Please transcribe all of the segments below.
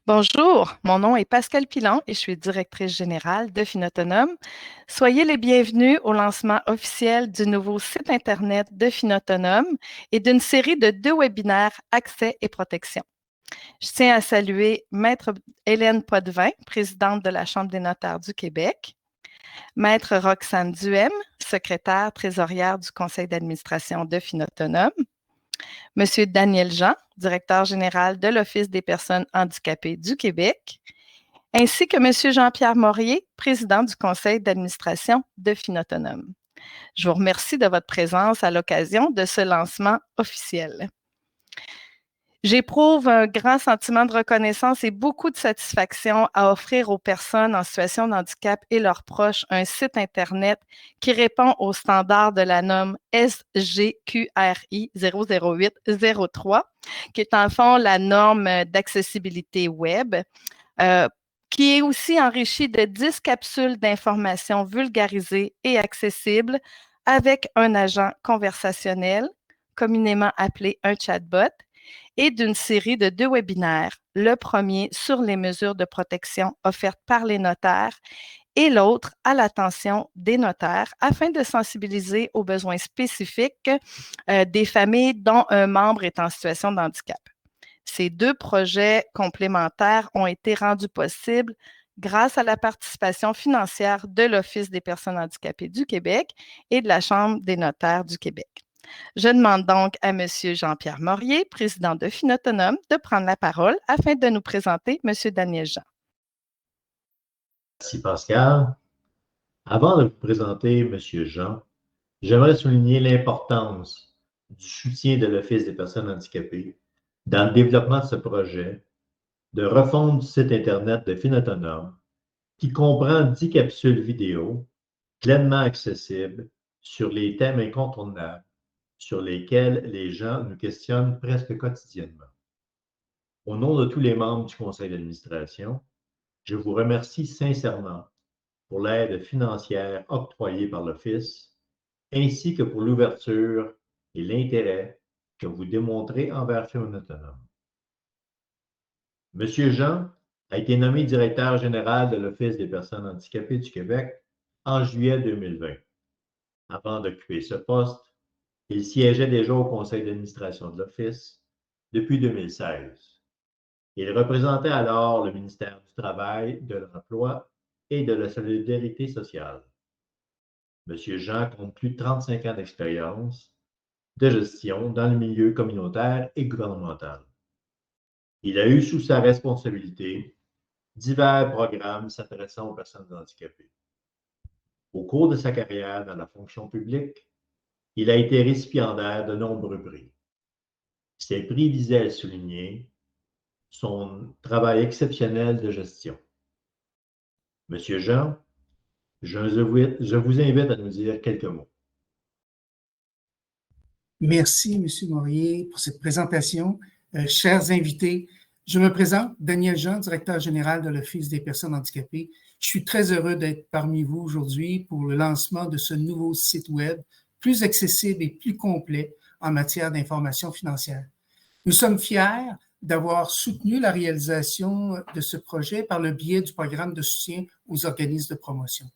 Bonjour, mon nom est Pascal Pilon et je suis directrice générale de Finautonome. Soyez les bienvenus au lancement officiel du nouveau site Internet de Finautonome et d'une série de 2 webinaires Accès et protection. Je tiens à saluer Maître Hélène Potvin, présidente de la Chambre des notaires du Québec, Maître Roxane Duhem, secrétaire trésorière du Conseil d'administration de Finautonome, Monsieur Daniel Jean, directeur général de l'Office des personnes handicapées du Québec, ainsi que Monsieur Jean-Pierre Morier, président du Conseil d'administration de Finautonome. Je vous remercie de votre présence à l'occasion de ce lancement officiel. J'éprouve un grand sentiment de reconnaissance et beaucoup de satisfaction à offrir aux personnes en situation de handicap et leurs proches un site Internet qui répond aux standards de la norme SGQRI 00803, qui est en fond la norme d'accessibilité web, qui est aussi enrichie de 10 capsules d'informations vulgarisées et accessibles avec un agent conversationnel, communément appelé un chatbot, et d'une série de 2 webinaires, le premier sur les mesures de protection offertes par les notaires et l'autre à l'attention des notaires afin de sensibiliser aux besoins spécifiques des familles dont un membre est en situation de handicap. Ces 2 projets complémentaires ont été rendus possibles grâce à la participation financière de l'Office des personnes handicapées du Québec et de la Chambre des notaires du Québec. Je demande donc à M. Jean-Pierre Morier, président de Finautonome, de prendre la parole afin de nous présenter M. Daniel Jean. Merci Pascal. Avant de vous présenter M. Jean, j'aimerais souligner l'importance du soutien de l'Office des personnes handicapées dans le développement de ce projet de refonte du site Internet de Finautonome qui comprend 10 capsules vidéo pleinement accessibles sur les thèmes incontournables sur lesquels les gens nous questionnent presque quotidiennement. Au nom de tous les membres du conseil d'administration, je vous remercie sincèrement pour l'aide financière octroyée par l'Office, ainsi que pour l'ouverture et l'intérêt que vous démontrez envers Finautonome. Monsieur Jean a été nommé directeur général de l'Office des personnes handicapées du Québec en juillet 2020. Avant d'occuper ce poste, il siégeait déjà au conseil d'administration de l'Office depuis 2016. Il représentait alors le ministère du Travail, de l'Emploi et de la Solidarité sociale. Monsieur Jean compte plus de 35 ans d'expérience de gestion dans le milieu communautaire et gouvernemental. Il a eu sous sa responsabilité divers programmes s'adressant aux personnes handicapées. Au cours de sa carrière dans la fonction publique, il a été récipiendaire de nombreux prix. Ces prix visaient à souligner son travail exceptionnel de gestion. Monsieur Jean, je vous invite à nous dire quelques mots. Merci, M. Morier, pour cette présentation. Chers invités, je me présente, Daniel Jean, directeur général de l'Office des personnes handicapées. Je suis très heureux d'être parmi vous aujourd'hui pour le lancement de ce nouveau site web plus accessible et plus complet en matière d'information financière. Nous sommes fiers d'avoir soutenu la réalisation de ce projet par le biais du programme de soutien aux organismes de promotion.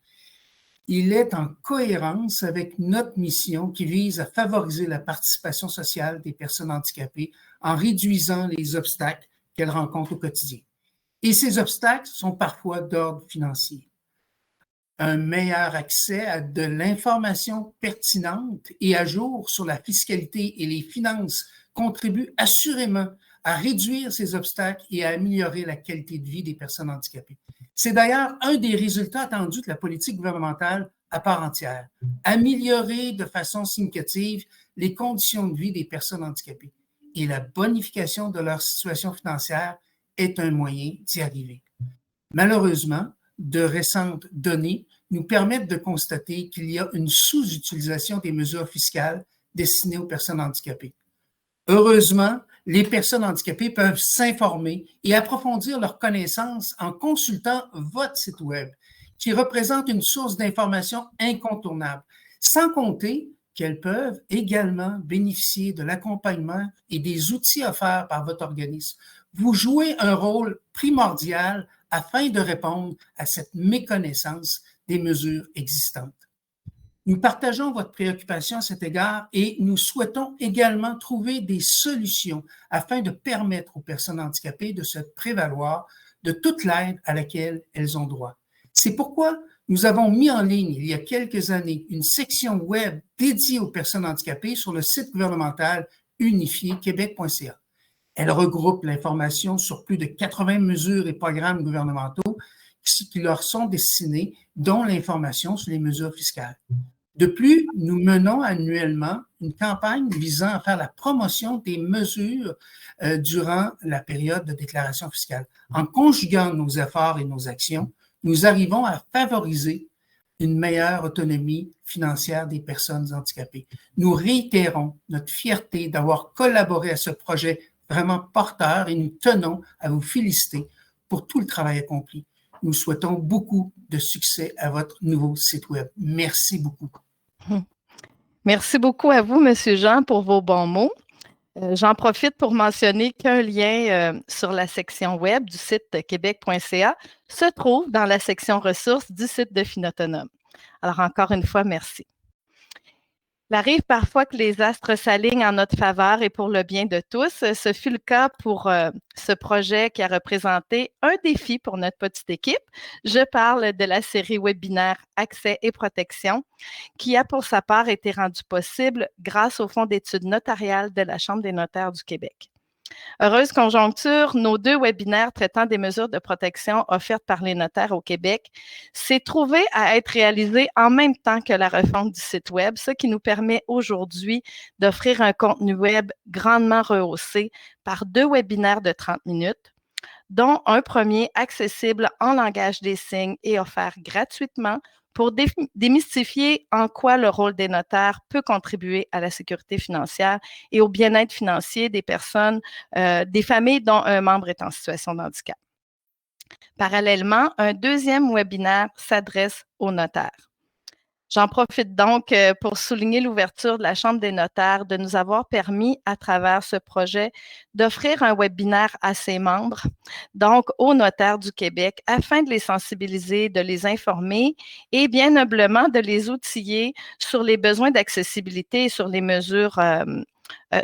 Il est en cohérence avec notre mission qui vise à favoriser la participation sociale des personnes handicapées en réduisant les obstacles qu'elles rencontrent au quotidien. Et ces obstacles sont parfois d'ordre financier. Un meilleur accès à de l'information pertinente et à jour sur la fiscalité et les finances contribue assurément à réduire ces obstacles et à améliorer la qualité de vie des personnes handicapées. C'est d'ailleurs un des résultats attendus de la politique gouvernementale à part entière, améliorer de façon significative les conditions de vie des personnes handicapées. Et la bonification de leur situation financière est un moyen d'y arriver. Malheureusement, de récentes données nous permettent de constater qu'il y a une sous-utilisation des mesures fiscales destinées aux personnes handicapées. Heureusement, les personnes handicapées peuvent s'informer et approfondir leurs connaissances en consultant votre site web, qui représente une source d'information incontournable, sans compter qu'elles peuvent également bénéficier de l'accompagnement et des outils offerts par votre organisme. Vous jouez un rôle primordial afin de répondre à cette méconnaissance des mesures existantes. Nous partageons votre préoccupation à cet égard et nous souhaitons également trouver des solutions afin de permettre aux personnes handicapées de se prévaloir de toute l'aide à laquelle elles ont droit. C'est pourquoi nous avons mis en ligne il y a quelques années une section web dédiée aux personnes handicapées sur le site gouvernemental unifié québec.ca. Elle regroupe l'information sur plus de 80 mesures et programmes gouvernementaux qui leur sont destinés, dont l'information sur les mesures fiscales. De plus, nous menons annuellement une campagne visant à faire la promotion des mesures durant la période de déclaration fiscale. En conjuguant nos efforts et nos actions, nous arrivons à favoriser une meilleure autonomie financière des personnes handicapées. Nous réitérons notre fierté d'avoir collaboré à ce projet vraiment porteur et nous tenons à vous féliciter pour tout le travail accompli. Nous souhaitons beaucoup de succès à votre nouveau site web. Merci beaucoup. Merci beaucoup à vous, M. Jean, pour vos bons mots. J'en profite pour mentionner qu'un lien sur la section web du site québec.ca se trouve dans la section ressources du site de Finautonome. Alors, encore une fois, merci. Il arrive parfois que les astres s'alignent en notre faveur et pour le bien de tous. Ce fut le cas pour ce projet qui a représenté un défi pour notre petite équipe. Je parle de la série webinaire Accès et protection qui a pour sa part été rendue possible grâce au Fonds d'études notariales de la Chambre des notaires du Québec. Heureuse conjoncture, nos 2 webinaires traitant des mesures de protection offertes par les notaires au Québec s'est trouvé à être réalisés en même temps que la refonte du site web, ce qui nous permet aujourd'hui d'offrir un contenu web grandement rehaussé par 2 webinaires de 30 minutes, dont un premier accessible en langage des signes et offert gratuitement pour démystifier en quoi le rôle des notaires peut contribuer à la sécurité financière et au bien-être financier des personnes, des familles dont un membre est en situation de handicap. Parallèlement, un 2e webinaire s'adresse aux notaires. J'en profite donc pour souligner l'ouverture de la Chambre des notaires de nous avoir permis, à travers ce projet, d'offrir un webinaire à ses membres, donc aux notaires du Québec, afin de les sensibiliser, de les informer et bien humblement de les outiller sur les besoins d'accessibilité et sur les mesures,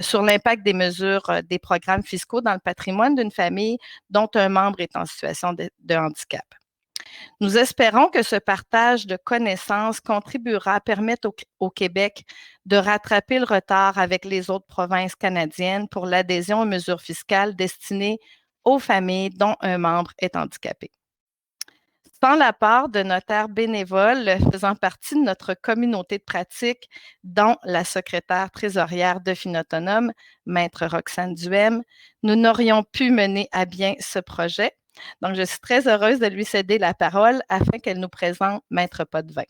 sur l'impact des mesures des programmes fiscaux dans le patrimoine d'une famille dont un membre est en situation de handicap. Nous espérons que ce partage de connaissances contribuera à permettre au Québec de rattraper le retard avec les autres provinces canadiennes pour l'adhésion aux mesures fiscales destinées aux familles dont un membre est handicapé. Sans la part de notaires bénévoles faisant partie de notre communauté de pratique, dont la secrétaire trésorière de Finautonome, Maître Roxane Duhem, nous n'aurions pu mener à bien ce projet. Donc, je suis très heureuse de lui céder la parole afin qu'elle nous présente Maître Potvin.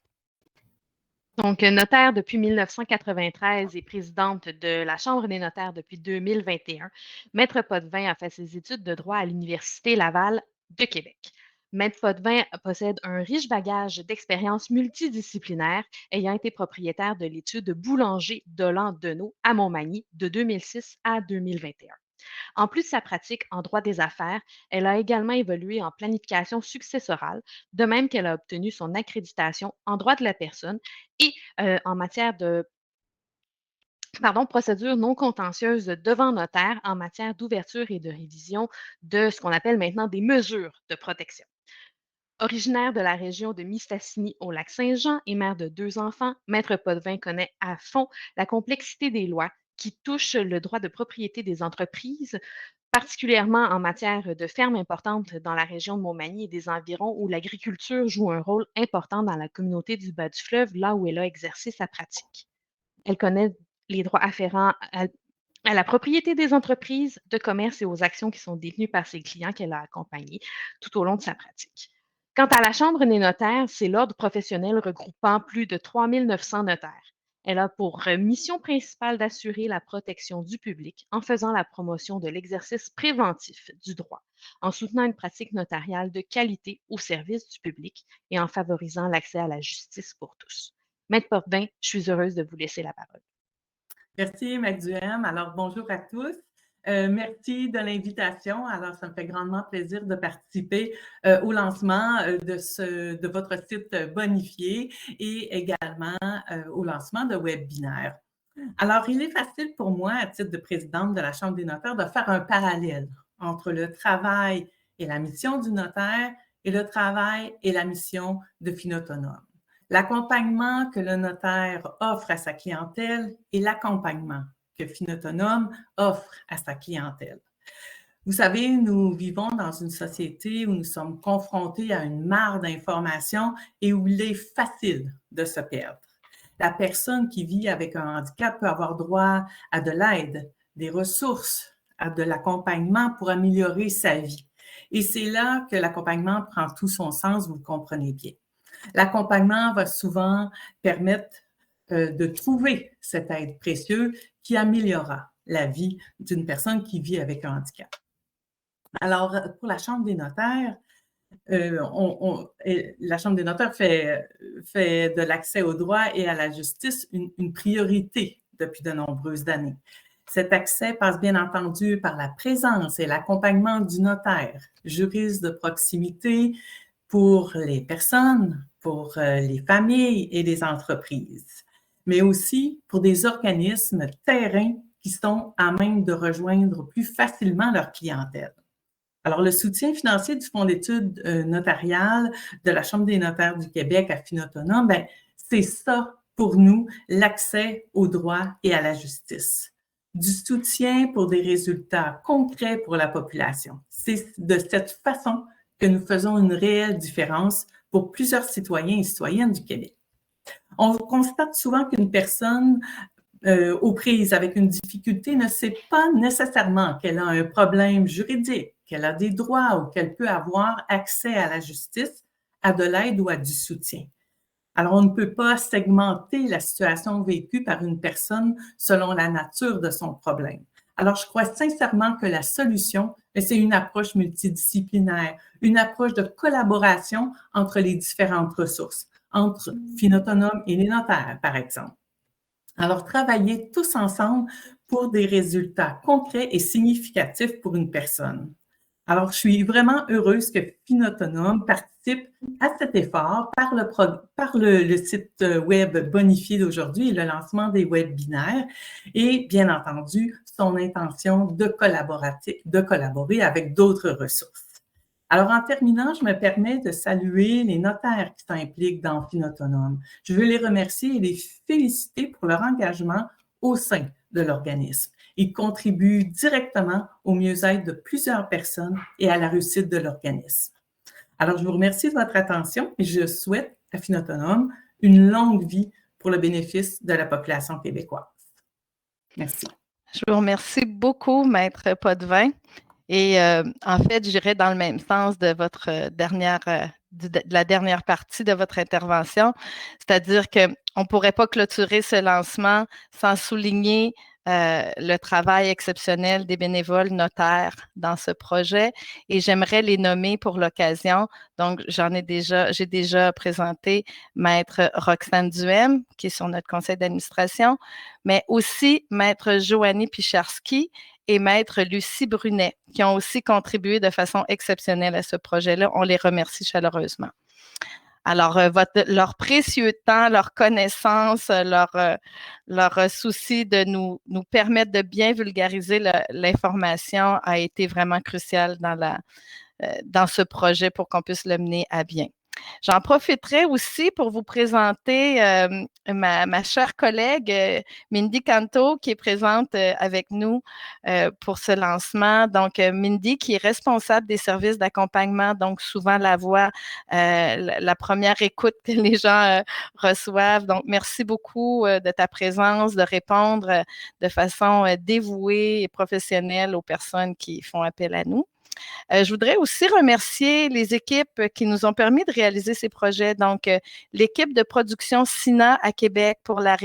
Donc, notaire depuis 1993 et présidente de la Chambre des notaires depuis 2021, Maître Potvin a fait ses études de droit à l'Université Laval de Québec. Maître Potvin possède un riche bagage d'expériences multidisciplinaires, ayant été propriétaire de l'étude Boulanger-Dolan-Deneau à Montmagny de 2006 à 2021. En plus de sa pratique en droit des affaires, elle a également évolué en planification successorale, de même qu'elle a obtenu son accréditation en droit de la personne et en matière de procédure non contentieuse devant notaire en matière d'ouverture et de révision de ce qu'on appelle maintenant des mesures de protection. Originaire de la région de Mistassini au Lac-Saint-Jean et mère de 2 enfants, Maître Potvin connaît à fond la complexité des lois qui touchent le droit de propriété des entreprises, particulièrement en matière de fermes importantes dans la région de Montmagny et des environs où l'agriculture joue un rôle important dans la communauté du bas du fleuve, là où elle a exercé sa pratique. Elle connaît les droits afférents à la propriété des entreprises, de commerce et aux actions qui sont détenues par ses clients qu'elle a accompagnés tout au long de sa pratique. Quant à la Chambre des notaires, c'est l'ordre professionnel regroupant plus de 3900 notaires. Elle a pour mission principale d'assurer la protection du public en faisant la promotion de l'exercice préventif du droit, en soutenant une pratique notariale de qualité au service du public et en favorisant l'accès à la justice pour tous. Maître Potvin, je suis heureuse de vous laisser la parole. Merci, Mac Duhem. Alors, bonjour à tous. Merci de l'invitation. Alors, ça me fait grandement plaisir de participer au lancement de votre site bonifié et également au lancement de Webinaire. Alors, il est facile pour moi, à titre de présidente de la Chambre des notaires, de faire un parallèle entre le travail et la mission du notaire et le travail et la mission de Finautonome. L'accompagnement que le notaire offre à sa clientèle et l'accompagnement que Finautonome offre à sa clientèle. Vous savez, nous vivons dans une société où nous sommes confrontés à une mare d'informations et où il est facile de se perdre. La personne qui vit avec un handicap peut avoir droit à de l'aide, des ressources, à de l'accompagnement pour améliorer sa vie. Et c'est là que l'accompagnement prend tout son sens, vous le comprenez bien. L'accompagnement va souvent permettre de trouver cette aide précieuse qui améliorera la vie d'une personne qui vit avec un handicap. Alors, pour la Chambre des notaires, la Chambre des notaires fait de l'accès au droit et à la justice une priorité depuis de nombreuses années. Cet accès passe bien entendu par la présence et l'accompagnement du notaire, juriste de proximité pour les personnes, pour les familles et les entreprises, mais aussi pour des organismes terrains qui sont à même de rejoindre plus facilement leur clientèle. Alors, le soutien financier du Fonds d'études notariales de la Chambre des notaires du Québec à Finautonome, c'est ça pour nous, l'accès au droit et à la justice. Du soutien pour des résultats concrets pour la population. C'est de cette façon que nous faisons une réelle différence pour plusieurs citoyens et citoyennes du Québec. On constate souvent qu'une personne aux prises avec une difficulté ne sait pas nécessairement qu'elle a un problème juridique, qu'elle a des droits ou qu'elle peut avoir accès à la justice, à de l'aide ou à du soutien. Alors, on ne peut pas segmenter la situation vécue par une personne selon la nature de son problème. Alors, je crois sincèrement que la solution, c'est une approche multidisciplinaire, une approche de collaboration entre les différentes ressources, entre Finautonome et les notaires, par exemple. Alors, travailler tous ensemble pour des résultats concrets et significatifs pour une personne. Alors, je suis vraiment heureuse que Finautonome participe à cet effort par le site web bonifié d'aujourd'hui et le lancement des webinaires et, bien entendu, son intention de collaborer avec d'autres ressources. Alors, en terminant, je me permets de saluer les notaires qui s'impliquent dans Finautonome. Je veux les remercier et les féliciter pour leur engagement au sein de l'organisme. Ils contribuent directement au mieux-être de plusieurs personnes et à la réussite de l'organisme. Alors, je vous remercie de votre attention et je souhaite à Finautonome une longue vie pour le bénéfice de la population québécoise. Merci. Je vous remercie beaucoup, Maître Potvin. Et en fait, j'irai dans le même sens de votre de la dernière partie de votre intervention, c'est-à-dire qu'on ne pourrait pas clôturer ce lancement sans souligner le travail exceptionnel des bénévoles notaires dans ce projet et j'aimerais les nommer pour l'occasion. Donc, j'ai déjà présenté Maître Roxane Duhem, qui est sur notre conseil d'administration, mais aussi Maître Joanie Picharski et Maître Lucie Brunet, qui ont aussi contribué de façon exceptionnelle à ce projet-là. On les remercie chaleureusement. Alors, leur précieux temps, leur connaissance, leur souci de nous permettre de bien vulgariser l'information a été vraiment crucial dans ce projet pour qu'on puisse le mener à bien. J'en profiterai aussi pour vous présenter ma chère collègue Mindy Canto qui est présente avec nous pour ce lancement. Donc, Mindy qui est responsable des services d'accompagnement, donc souvent la voix, la première écoute que les gens reçoivent. Donc, merci beaucoup de ta présence, de répondre de façon dévouée et professionnelle aux personnes qui font appel à nous. Je voudrais aussi remercier les équipes qui nous ont permis de réaliser ces projets. Donc, l'équipe de production SINA à Québec pour la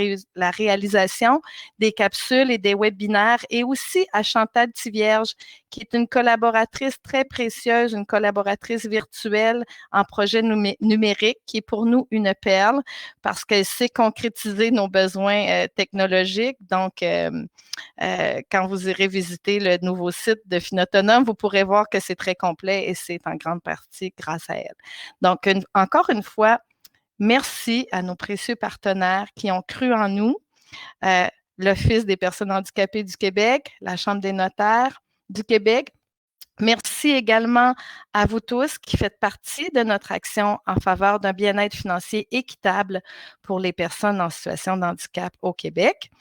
réalisation des capsules et des webinaires, et aussi à Chantal Tivierge, qui est une collaboratrice très précieuse, une collaboratrice virtuelle en projet numérique, qui est pour nous une perle parce qu'elle sait concrétiser nos besoins technologiques. Donc, quand vous irez visiter le nouveau site de Finautonome, vous pourrez voir que c'est très complet et c'est en grande partie grâce à elle. Donc, encore une fois, merci à nos précieux partenaires qui ont cru en nous, l'Office des personnes handicapées du Québec, la Chambre des notaires du Québec. Merci également à vous tous qui faites partie de notre action en faveur d'un bien-être financier équitable pour les personnes en situation de handicap au Québec.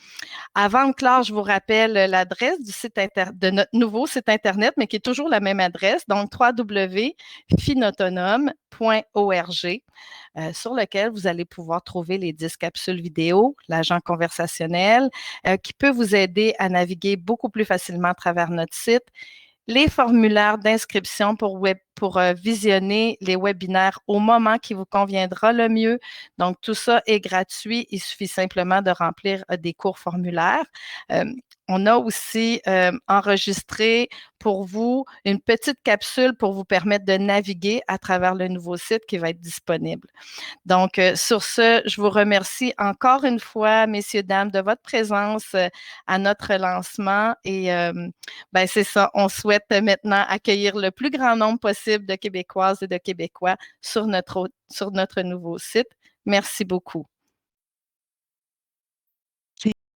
Avant de clore, je vous rappelle l'adresse de notre nouveau site Internet, mais qui est toujours la même adresse, donc www.finautonome.org, sur lequel vous allez pouvoir trouver les 10 capsules vidéo, l'agent conversationnel, qui peut vous aider à naviguer beaucoup plus facilement à travers notre site, les formulaires d'inscription pour visionner les webinaires au moment qui vous conviendra le mieux. Donc, tout ça est gratuit. Il suffit simplement de remplir des courts formulaires. On a aussi enregistré pour vous une petite capsule pour vous permettre de naviguer à travers le nouveau site qui va être disponible. Donc, sur ce, je vous remercie encore une fois, messieurs, dames, de votre présence à notre lancement. Et c'est ça, on souhaite maintenant accueillir le plus grand nombre possible de Québécoises et de Québécois sur notre nouveau site. Merci beaucoup.